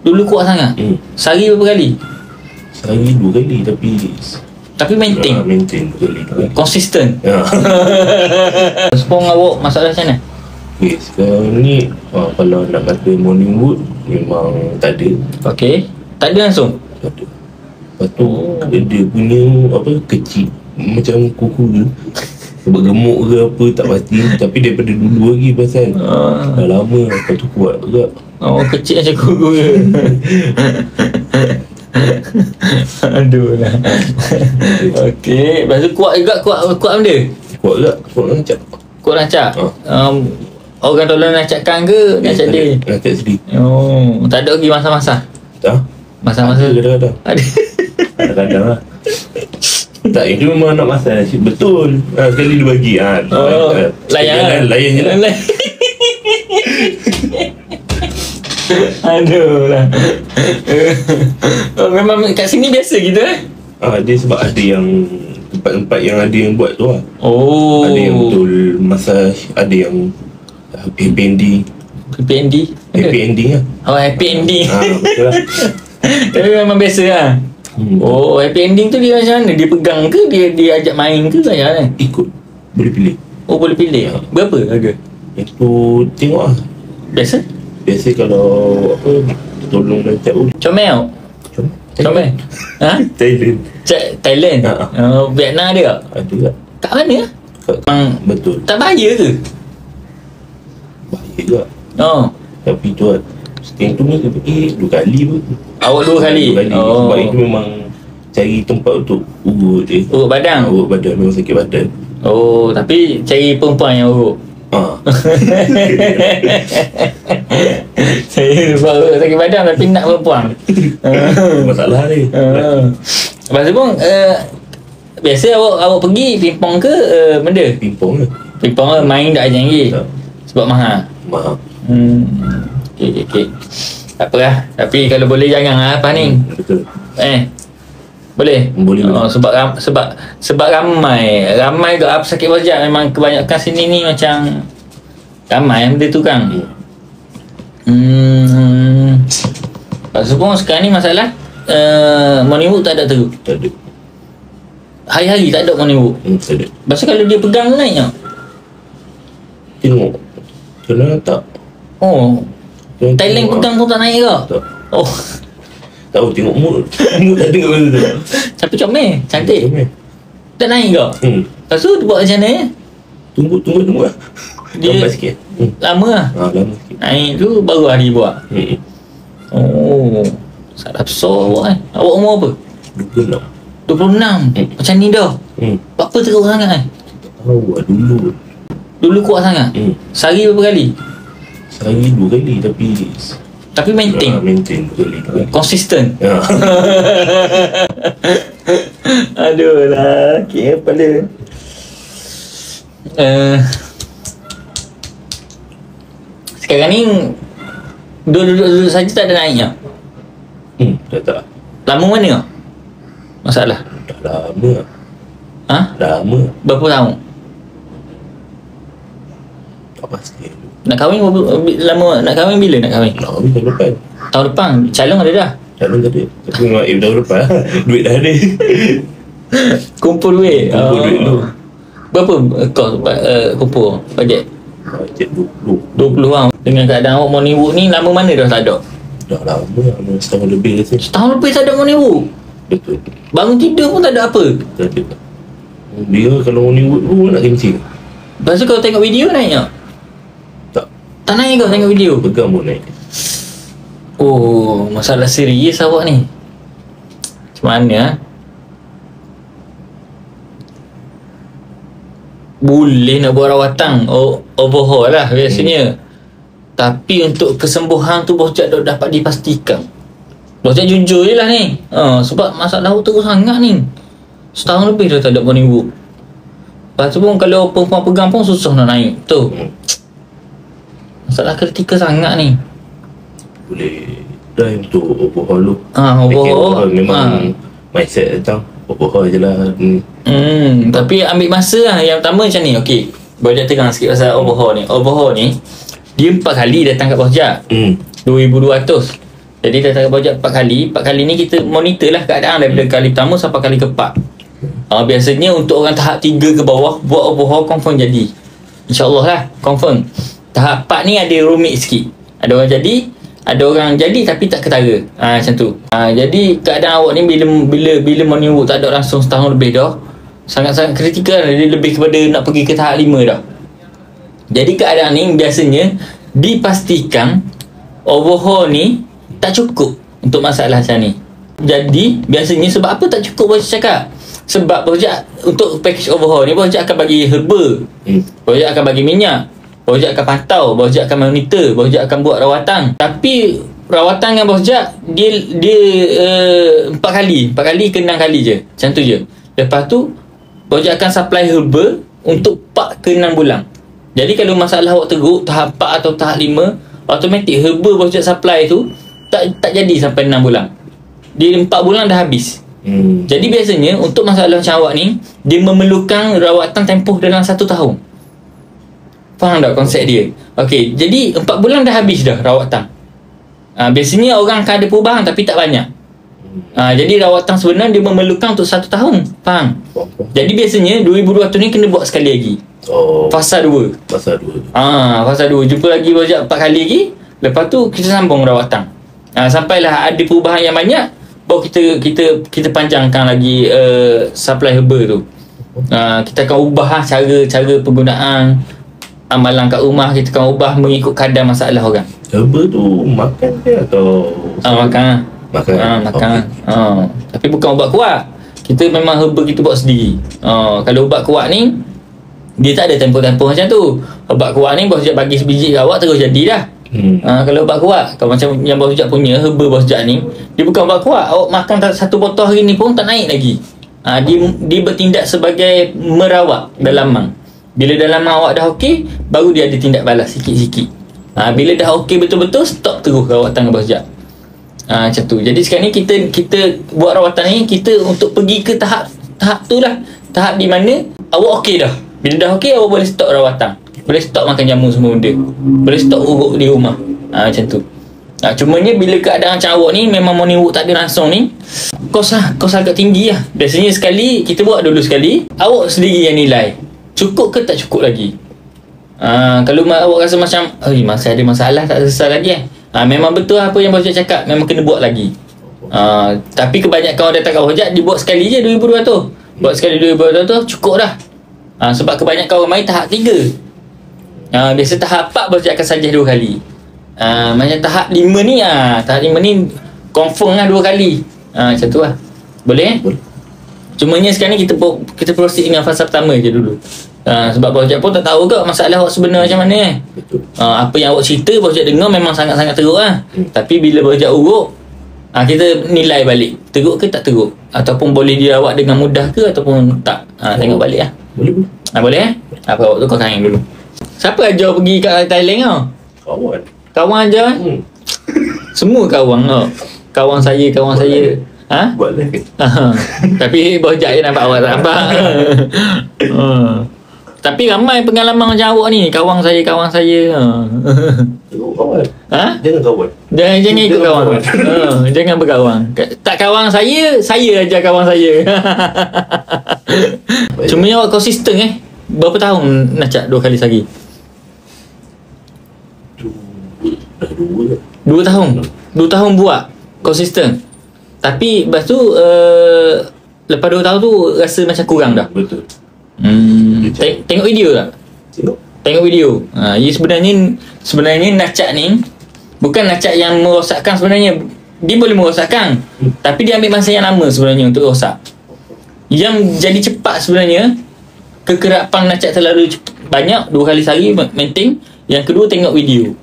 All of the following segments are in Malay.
Dulu kuat sangat. Sehari berapa kali? Sehari 2 kali tapi maintain. Maintain 2 kali. Konsisten. Ya. Sepong awak masalah macam mana? Okay, sekarang ni kalau nak kata morning wood memang tak ada. Okey. Tak ada langsung? Tak ada. Lepas tu dia punya kecil macam kuku ke, bergemuk ke apa tak pasti. Tapi daripada dulu lagi pasal dah lama. Lepas tu kuat juga. Oh, kecil macam kuku ke? Aduh lah. Okey. Lepas tu kuat juga. Kuat benda? Kuat juga. Kuat rancak. Kuat rancak? Orang tolong rancakkan ke? Rancak dia? Rancak sendiri. Oh, tak ada lagi masa-masa? Tak. Masa-masa? Kadang-kadang. Ada. Kadang-kadang lah. Tak, itu memang nak masak. Betul. Sekali dia bagi. Layan je lah. Aduh lah. Memang kat sini biasa gitu Dia sebab ada yang tempat-tempat yang ada yang buat tu lah. Oh. Ada yang betul massage, ada yang happy ending. Happy ending? Happy ending lah. Oh, happy ending. Betul lah. Tapi memang biasa lah. Oh, happy ending tu dia macam mana? Dia pegang ke? Dia ajak main ke? Macam mana? Ikut. Boleh pilih. Oh, boleh pilih? Berapa harga? Itu tengok lah. Biasa? Biasa kalau tolong rancak Comel? Comel? Ha? Thailand. Thailand? Vietnam ada tak? Ada tak? Kat mana? Betul. Tak bahaya ke? Bahaya juga. Tapi tu lah, sekian tu mesti pergi 2 kali pun. Awak 2 kali? Sebab itu memang cari tempat untuk urut dia. Urut badan? Urut badan, memang sakit badan. Oh, tapi cari perempuan yang urut? Saya buat sakit badan tapi nak perempuan. Masalah ni. Lepas tu pun biasa awak pergi pingpong ke benda? Pingpong ke? Pingpong ke main tak ajang lagi? Sebab mahal? Mahal. Okay. Tak apalah. Tapi kalau boleh jangan lah apa ni. Betul. Boleh? Boleh. Sebab ramai ke apa sakit wajah. Memang kebanyakan sini ni macam ramai benda tu kan. Lepas tu pun sekarang ni masalah morning wood tak ada teruk. Tak ada. Hari-hari tak ada morning wood. Tak ada. Pasal kalau dia pegang naik tak? Tengok. Kenapa tak? Oh, Thailand pegang pun tak naik ke? Tak. Oh, tahu tengok mood. Mood tak tengok benda tu. tapi comel, cantik. Tak naik ke? Lepas tu dia buat macam mana? Tunggu lah. Dia lambat sikit. Lama lah. Lama sikit. Naik tu baru hari buat. Oh, salah besar awak Awak umur apa? 26. Macam ni dah. Apa teruk sangat Tahu lah dulu. Dulu kuat sangat. Sehari berapa kali? Sehari 2 kali tapi maintain. Maintain 2 kali. Konsisten. Aduh lah, kepala. Sekarang ni duduk saja tak ada naiknya. Tak. Lama mana? Masalah. Dah lama. Lama. Berapa tahun? Tak pasti. Nak kahwin lama? Nak kahwin bila nak kahwin? Nak kahwin tahun depan. Tahun depan? Calon ada dah? Calon tak ada. Tapi memang tahun depan duit dah ada. Kumpul duit? Kumpul duit dulu. Berapa kos kumpul bajet? Bajet 20 lah. Dengan keadaan awak morning wood ni lama mana dah tak ada? Dah lama. Setahun lebih rasa. Setahun lebih tak ada morning wood? Betul. Bangun tidur pun tak ada apa? Tak ada. Dia kalau morning wood pun nak kencing. Lepas tu kalau tengok video naik tak? Tak naik kau tengok video? Pegang pun naik. Oh, masalah serius awak ni. Macam mana? Boleh nak buat rawatan overhaul lah biasanya. Tapi untuk kesembuhan tu Bos Jack dapat dipastikan. Bos Jack jujur je lah ni. Sebab masalah awak teruk sangat ni. Setahun lebih dah tak ada morning wood. Lepas tu pun kalau perempuan pegang pun susah nak naik. Tu. Masalah kritikal sangat ni. Boleh dah untuk overhaul tu. Overhaul. Memang mindset datang overhaul je lah. Tapi ambil masa lah. Yang pertama macam ni. Okay, Bos Jack terang sikit pasal overhaul ni. Overhaul ni dia 4 kali datang kat Bos Jack. 2,200. Jadi dah tak bawah jahat 4 kali. 4 kali ni kita monitor lah keadaan daripada kali pertama sampai kali keempat. Biasanya untuk orang tahap 3 ke bawah, buat overhaul confirm jadi. InsyaAllah lah, confirm. Tahap 4 ni ada rumit sikit. Ada orang jadi tapi tak ketara. Macam tu. Jadi keadaan awak ni bila morning wood tak ada langsung setahun lebih dah, sangat-sangat kritikal. Dia lebih kepada nak pergi ke tahap 5 dah. Jadi keadaan ni biasanya dipastikan overhaul ni tak cukup untuk masalah macam ni. Jadi biasanya sebab apa tak cukup Bos cakap? Sebab Bos untuk package overhaul ni Bos akan bagi herba, Bos akan bagi minyak, Bos akan pantau, Bos akan monitor, Bos akan buat rawatan. Tapi rawatan dengan Bos dia 4 kali ke 6 kali je. Macam tu je. Lepas tu Bos akan supply herba untuk 4 ke 6 bulan. Jadi kalau masalah awak teruk tahap 4 atau tahap 5, automatik herba Bos supply tu tak jadi sampai 6 bulan. Di 4 bulan dah habis. Jadi biasanya untuk masalah macam awak ni, dia memerlukan rawatan tempoh dalam 1 tahun. Faham tak konsep dia? Okey, jadi 4 bulan dah habis dah rawatan. Biasanya orang akan ada perubahan tapi tak banyak. Jadi rawatan sebenarnya dia memerlukan untuk 1 tahun. Faham? Jadi biasanya 2,200 ni kena buat sekali lagi. Fasa 2. Fasa 2. Jumpa lagi Bos 4 kali lagi. Lepas tu kita sambung rawatan. Sampailah ada perubahan yang banyak, baru kita panjangkan lagi supply herba tu. Kita akan ubah cara penggunaan amalan kat rumah. Kita akan ubah mengikut kadar masalah orang. Herba tu makan ke atau makan. Okay. Tapi bukan ubat kuat. Kita memang herba kita buat sendiri. Kalau ubat kuat ni dia tak ada tempoh-tempoh macam tu. Ubat kuat ni Bos bagi sebiji kat awak terus jadi dah. Kalau ubat kuat, kalau macam yang Bos punya herba Bos ni, dia bukan ubat kuat. Awak makan 1 botol hari ni pun tak naik lagi. Dia bertindak sebagai merawat dalamang. Bila dalamang awak dah okey, baru dia ada tindak balas sikit-sikit. Bila dah okey betul-betul, stop terus rawatan Bos macam tu. Jadi sekarang ni kita buat rawatan ni, kita untuk pergi ke tahap tu lah. Tahap di mana awak okey dah. Bila dah okey, awak boleh stop rawatan, boleh stop makan jamu semua benda, boleh stop urut di rumah. Macam tu. Cumanya bila keadaan macam awak ni memang morning wood tak ada langsung ni, kos agak tinggi lah. Biasanya sekali kita buat dulu sekali, awak sendiri yang nilai cukup ke tak cukup lagi. Kalau awak rasa macam masih ada masalah, tak selesai lagi memang betul apa yang Bos cakap, memang kena buat lagi. Tapi kebanyakan orang datang kat Bos dibuat sekali je 2,200. Buat sekali 2,200 cukup dah. Sebab kebanyakan orang main tahap 3. Biasa tahap 4 Bos akan sajah 2 kali. Macam tahap 5 ni tahap 5 ni confirm lah 2 kali. Macam tu lah. Boleh? Cumanya sekarang ni kita proceed dengan fasa pertama je dulu. Sebab Bos pun tak tahu ke masalah awak sebenar macam mana. Apa yang awak cerita Bos dengar memang sangat-sangat teruk lah. Tapi bila Bos urut, kita nilai balik teruk ke tak teruk, ataupun boleh dirawat dengan mudah ke ataupun tak. Tengok balik lah. Boleh apa awak tu kau tanya dulu. Siapa ajar pergi kat Thailand Kawan ajar Semua kawan Kawan saya buat lah ke? Tapi Bos je nampak awak tak nampak. Tapi ramai pengalaman macam awak ni. Kawan saya Tengok kawan. Jangan kawan. Jangan ikut kawan. Jangan berkawan. Tak kawan saya ajar kawan saya. Cuma awak konsisten berapa tahun nak cak 2 kali sehari? 2 tahun. 2 tahun buat konsisten. Tapi lepas tu lepas 2 tahun tu rasa macam kurang dah. Betul. Tengok video tak? Tengok video. Sebenarnya nacak ni bukan nacak yang merosakkan sebenarnya. Dia boleh merosakkan, tapi dia ambil masa yang lama sebenarnya untuk rosak. Yang jadi cepat sebenarnya kekerapan nacak terlalu banyak 2 kali sehari maintain. Yang kedua tengok video.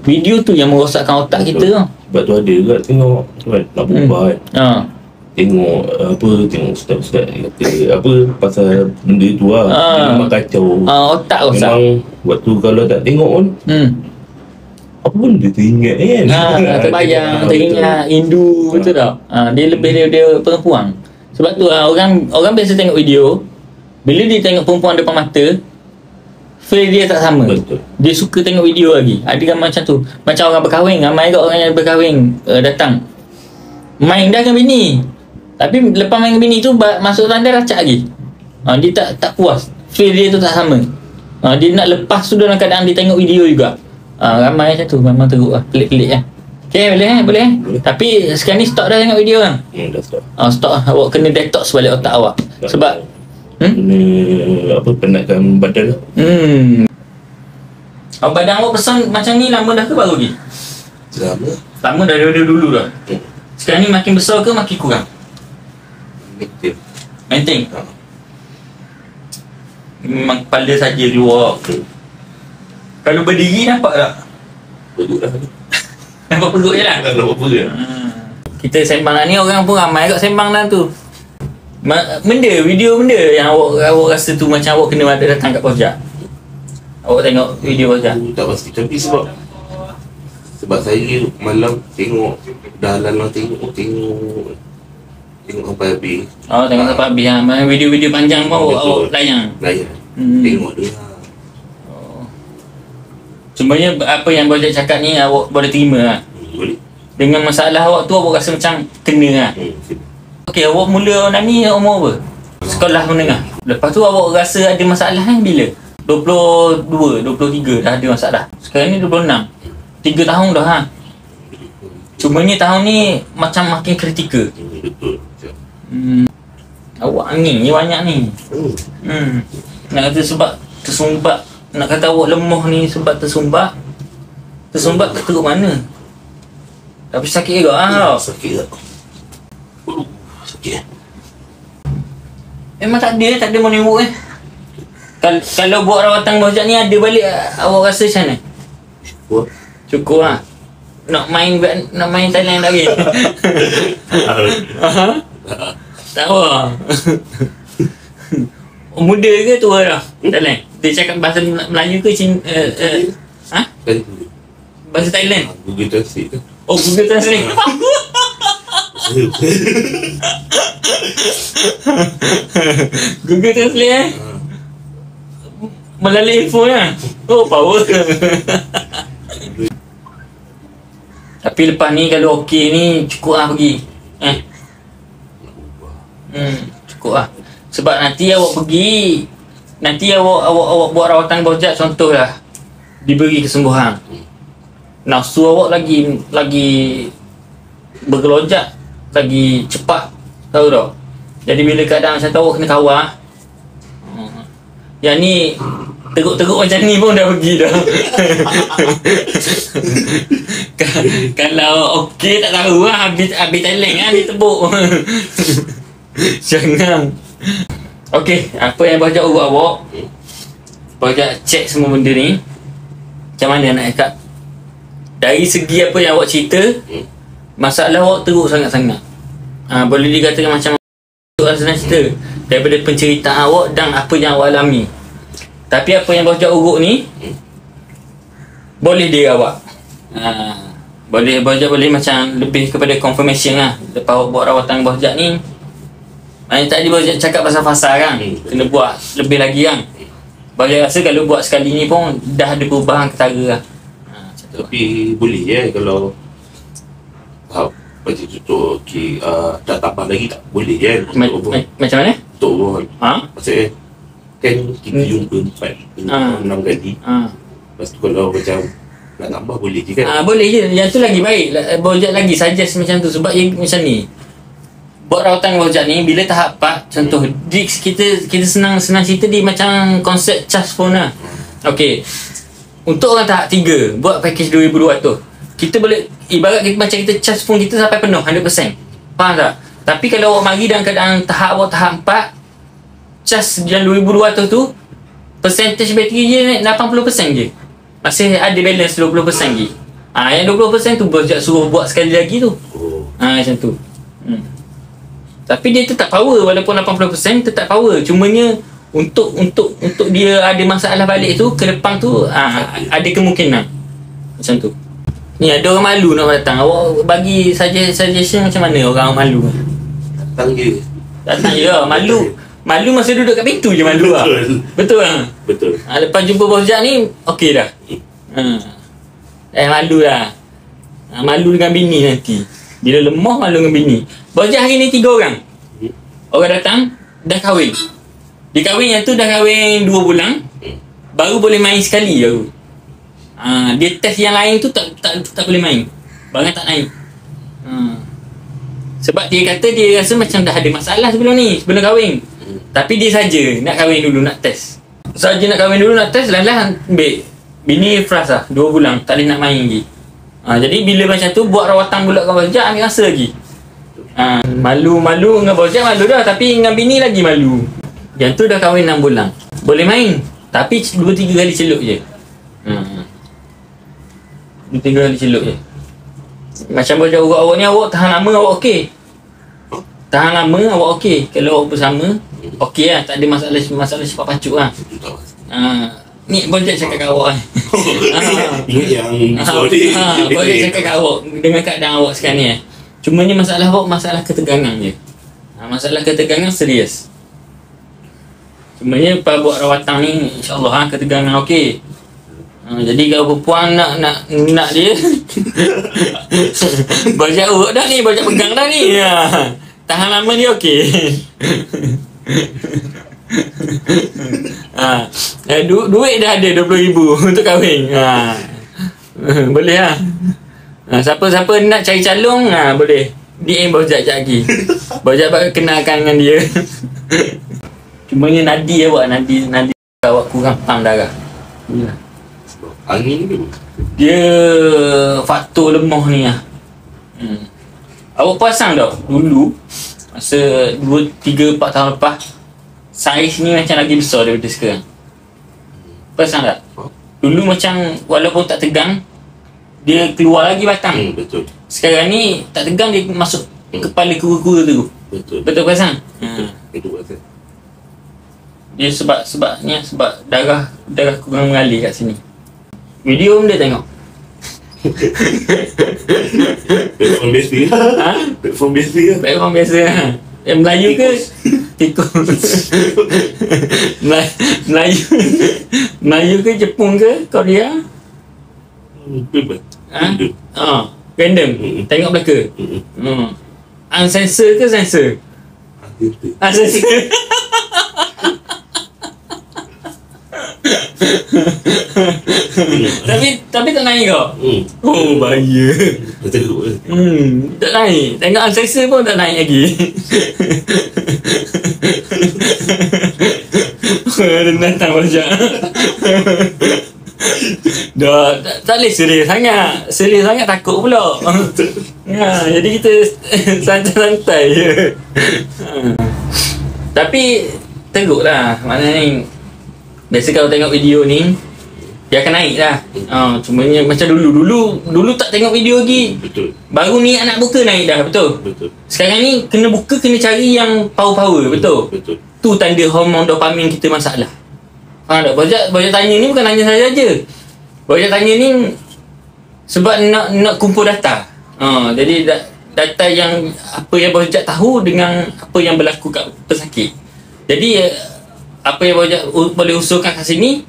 Video tu yang merosakkan otak kita tau. Sebab tu ada juga tengok kan, nak berubah kan. Tengok ustaz-ustaz kata pasal benda tu lah. Memang kacau. Otak rosak. Memang waktu kalau tak tengok pun apa pun dia teringat kan. Terbayang, teringat, rindu, betul tak? Dia lebih dia perempuan. Sebab tu orang biasa tengok video, bila dia tengok perempuan depan mata, feel dia tak sama. Betul. Dia suka tengok video lagi. Ada gambar macam tu. Macam orang berkahwin, ramai kat orang yang berkahwin datang. Main dah dengan bini. Tapi lepas main dengan bini tu masuk dalam dia racak lagi. Dia tak puas. Feel dia tu tak sama. Dia nak lepas tu dalam keadaan dia tengok video juga. Ramai macam tu. Memang teruk lah. Pelik-pelik lah. Okay, boleh. Tapi sekarang ni stop dah tengok video kan? Dah stop. Stop lah. Awak kena detox balik otak awak. Sebab Kena penatkan badan lah. Badan awak besar macam ni lama dah ke baru lagi? Lama. Lama dah daripada dulu dah. Sekarang ni makin besar ke makin kurang? Maintain. Memang kepala saja luar. Kalau berdiri nampak tak? Perut lah. Nampak perut je lah. Nampak perut. Kita sembang ni orang pun ramai kat sembang dah tu. Video benda yang awak rasa tu macam awak kena ada datang kat Pojak. Awak tengok video Pojak. Tak pasti. Tapi sebab saya malam tengok dah lalang tengok sampai habis. Tengok sampai habis lah. Video-video panjang pun awak layan. Tengok dia lah. Sebenarnya apa yang Pojak cakap ni awak boleh terima lah. Boleh. Dengan masalah awak tu awak rasa macam kena lah. Okey, awak mula ni umur apa? Sekolah menengah. Lepas tu awak rasa ada masalah kan bila? 22, 23 dah ada masalah. Sekarang ni 26. 3 tahun dah ha. Cumanya tahun ni macam makin kritikal. Betul. Awak angin ni banyak ni. Nak kata sebab tersumbat. Nak kata awak lemah ni sebab tersumbat. Tersumbat ke teruk mana? Tapi sakit juga ah. Sakit tak? Sakit. Memang tak ada menembuk eh. Kalau buat rawatan Pojak ni ada balik awak rasa macam mana? Cukup lah. Nak main Thailand tak boleh. Tak apa. Muda ke tua dah Thailand? Dia cakap bahasa Melayu ke bahasa Thailand? Google Translate tu. Google Translate. Google Translate melalui info lah. Power. Tapi lepas ni kalau okey ni cukup lah pergi. Cukup lah. Sebab nanti awak pergi, nanti awak buat rawatan Pojak contohlah diberi kesembuhan. Nafsu awak lagi bergelojak, lagi cepat, tahu tak? Jadi bila keadaan macam tu awak kena kawal. Yang ni teruk-teruk macam ni pun dah pergi dah. Kalau okey tak tahu lah, habis Thailand kan ditebuk. Jangan. Okey, apa yang Pojak urut awak? Pojak cek semua benda ni. Macam mana nak cakap? Dari segi apa yang awak cerita, masalah awak teruk sangat-sangat. Boleh dikatakan macam senang cerita daripada penceritaan awak dan apa yang awak alami. Tapi apa yang Pojak urut ni boleh dia awak. Pojak boleh macam lebih kepada confirmation lah. Lepas awak buat rawatan Pojak ni, tak ada Pojak cakap pasal fasa kan, kena buat lebih lagi kan. Pojak rasa kalau buat sekali ni pun dah ada perubahan ketara lah. Tapi boleh kalau macam tu okey, tak tambah lagi tak boleh Macam mana? Betul. Maksudnya kan kita jumpa 4-6 kali. Lepas tu kalau macam nak tambah boleh je kan? Boleh je. Yang tu lagi baik. Pojak lagi suggest macam tu. Sebab yang macam ni, buat rawatan Pojak ni bila tahap 4, contoh kita senang cerita dia macam konsep charge phone lah. Okey, untuk orang tahap 3 buat package 2,200, kita boleh ibarat macam kita charge phone kita sampai penuh 100%. Faham tak? Tapi kalau awak mari dalam keadaan awak tahap 4, charge yang 2,200 tu, percentage bateri je naik 80% je. Masih ada balance 20% lagi. Yang 20% tu Pojak suruh buat sekali lagi tu. Macam tu. Tapi dia tetap power walaupun 80% tetap power. Cumanya untuk dia ada masalah balik tu ke depan tu, ada kemungkinan macam tu. Ni ada orang malu nak datang. Awak bagi suggestion macam mana orang malu? Datang je. Datang je lah. Malu masa duduk kat pintu je malu lah. Betul lah. Betul. Lepas jumpa bos Jack ni, okey dah. Malu lah. Malu dengan bini nanti. Bila lemah, malu dengan bini. Bos Jack hari ni 3 orang. Orang datang, dah kahwin. Dia kahwin yang tu dah kahwin 2 bulan. Baru boleh main sekali baru. Dia test yang lain tu tak boleh main. Barang tak naik. Sebab dia kata dia rasa macam dah ada masalah sebelum ni, sebelum kahwin. Tapi dia saja nak kahwin dulu, nak test. Saja nak kahwin dulu, nak test, lain-lain ambil. Bini ikhlas lah, 2 bulan, tak boleh nak main lagi. Jadi bila macam tu, buat rawatan bulat dengan bos Jack, ambil rasa lagi. Malu-malu dengan bos Jack malu dah, tapi dengan bini lagi malu. Yang tu dah kahwin 6 bulan. Boleh main, tapi 2-3 kali celup je. 2-3 kali celup je. Macam bos Jack awak ni, awak tahan lama, awak okey. Tahan lama, awak okey. Kalau awak bersama, okey lah, tak ada masalah sifat pacuk lah. Ni bos Jack cakap kat awak. Ingat yang sorry. Bos Jack cakap kat awak dengan keadaan awak sekarang ni. Cuma ni masalah awak, masalah ketegangan je. Masalah ketegangan serius. Cuma ni lepas buat rawatan ni, insyaAllah ketegangan okey. Jadi kalau perempuan nak dia bos Jack urut dah ni, bos Jack pegang dah ni. Tahan lama dia okey. Duit dah ada 20,000 untuk kahwin. Boleh lah. Siapa-siapa nak cari calon, boleh DM bos Jack lagi. Bos Jack kenalkan dengan dia. Cuma ni nadi awak, nadi awak kurang pam darah. Angin tu Dia faktor lemah ni lah. Awak pasang tak dulu masa 2, 3, 4 tahun lepas, saiz ni macam lagi besar daripada sekarang? Pasang tak? Dulu macam walaupun tak tegang, dia keluar lagi batang. Betul. Sekarang ni tak tegang, dia masuk kepala kura-kura tu. Betul pasang? Betul pasang. Dia sebab darah kurang mengalir kat sini. Video dia tengok. Platform biasa. Platform biasa. Platform biasa. Yang Melayu ke? Tikus. Melayu ke, Jepun ke, Korea? Random. Tengok belaka. Unsensor ke sensor? Unsensor. Tapi tak naik kau. Oh bahaya. Tak naik. Tengok unsensor pun tak naik lagi. Datang macam dah tak boleh serius sangat takut pula. Jadi kita santai-santai je. Tapi teruk lah. Maknanya biasa kalau tengok video ni dia akan naik lah. Cumanya macam dulu tak tengok video lagi. Betul. Baru ni anak buka naik dah. Betul. Sekarang ni kena buka, kena cari yang power. Betul. Tu tanda hormon dopamin kita masalah. Faham tak? Bos Jack tanya ni bukan tanya saya saja. Bos Jack tanya ni sebab nak kumpul data. Jadi data yang apa yang Bos Jack tahu dengan apa yang berlaku kat pesakit. Jadi apa yang Bos Jack boleh usulkan kat sini,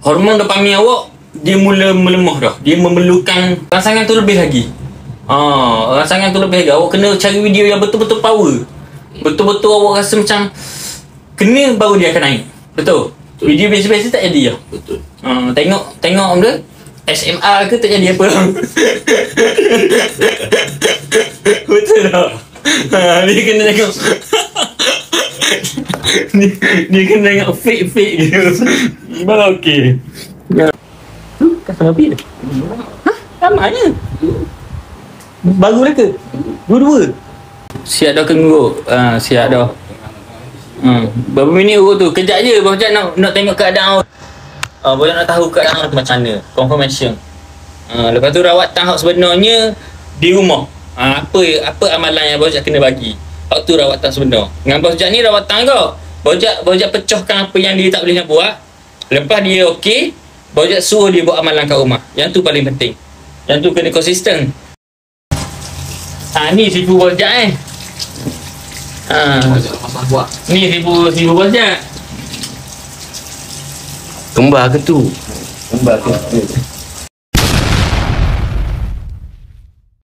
hormon dopamin awak dia mula melemah dah. Dia memerlukan rangsangan tu lebih lagi. Rangsangan tu lebih lagi. Awak kena cari video yang betul-betul power. Betul-betul awak rasa macam kena, baru dia akan naik. Betul. Video biasa-biasa tak jadi lah. Betul. Tengok benda SMR ke tak jadi apa. Betul tak? Dia kena tengok. Dia kena tengok fake gitu. Baru okey. Kasar api dah. Samanya. Baru mereka. Dua-dua. Siap dah kenguruk. Siap dah. Berapa minit urut tu? Kejap je. Bos Jack nak tengok keadaan awak. Bos Jack nak tahu keadaan awak tu macam mana. Confirmation. Lepas tu rawatan awak sebenarnya di rumah. Apa amalan yang Bos Jack kena bagi. Waktu rawatan sebenar. Dengan Bos Jack ni rawatan kau. Bos Jack pecahkan apa yang dia tak boleh nak buat. Lepas dia okey, Bos Jack suruh dia buat amalan kat rumah. Yang tu paling penting. Yang tu kena konsisten. Ni sifu Bos Jack Ha. Ni seribu bosnya. Kembar ke tu? Kembar ke tu?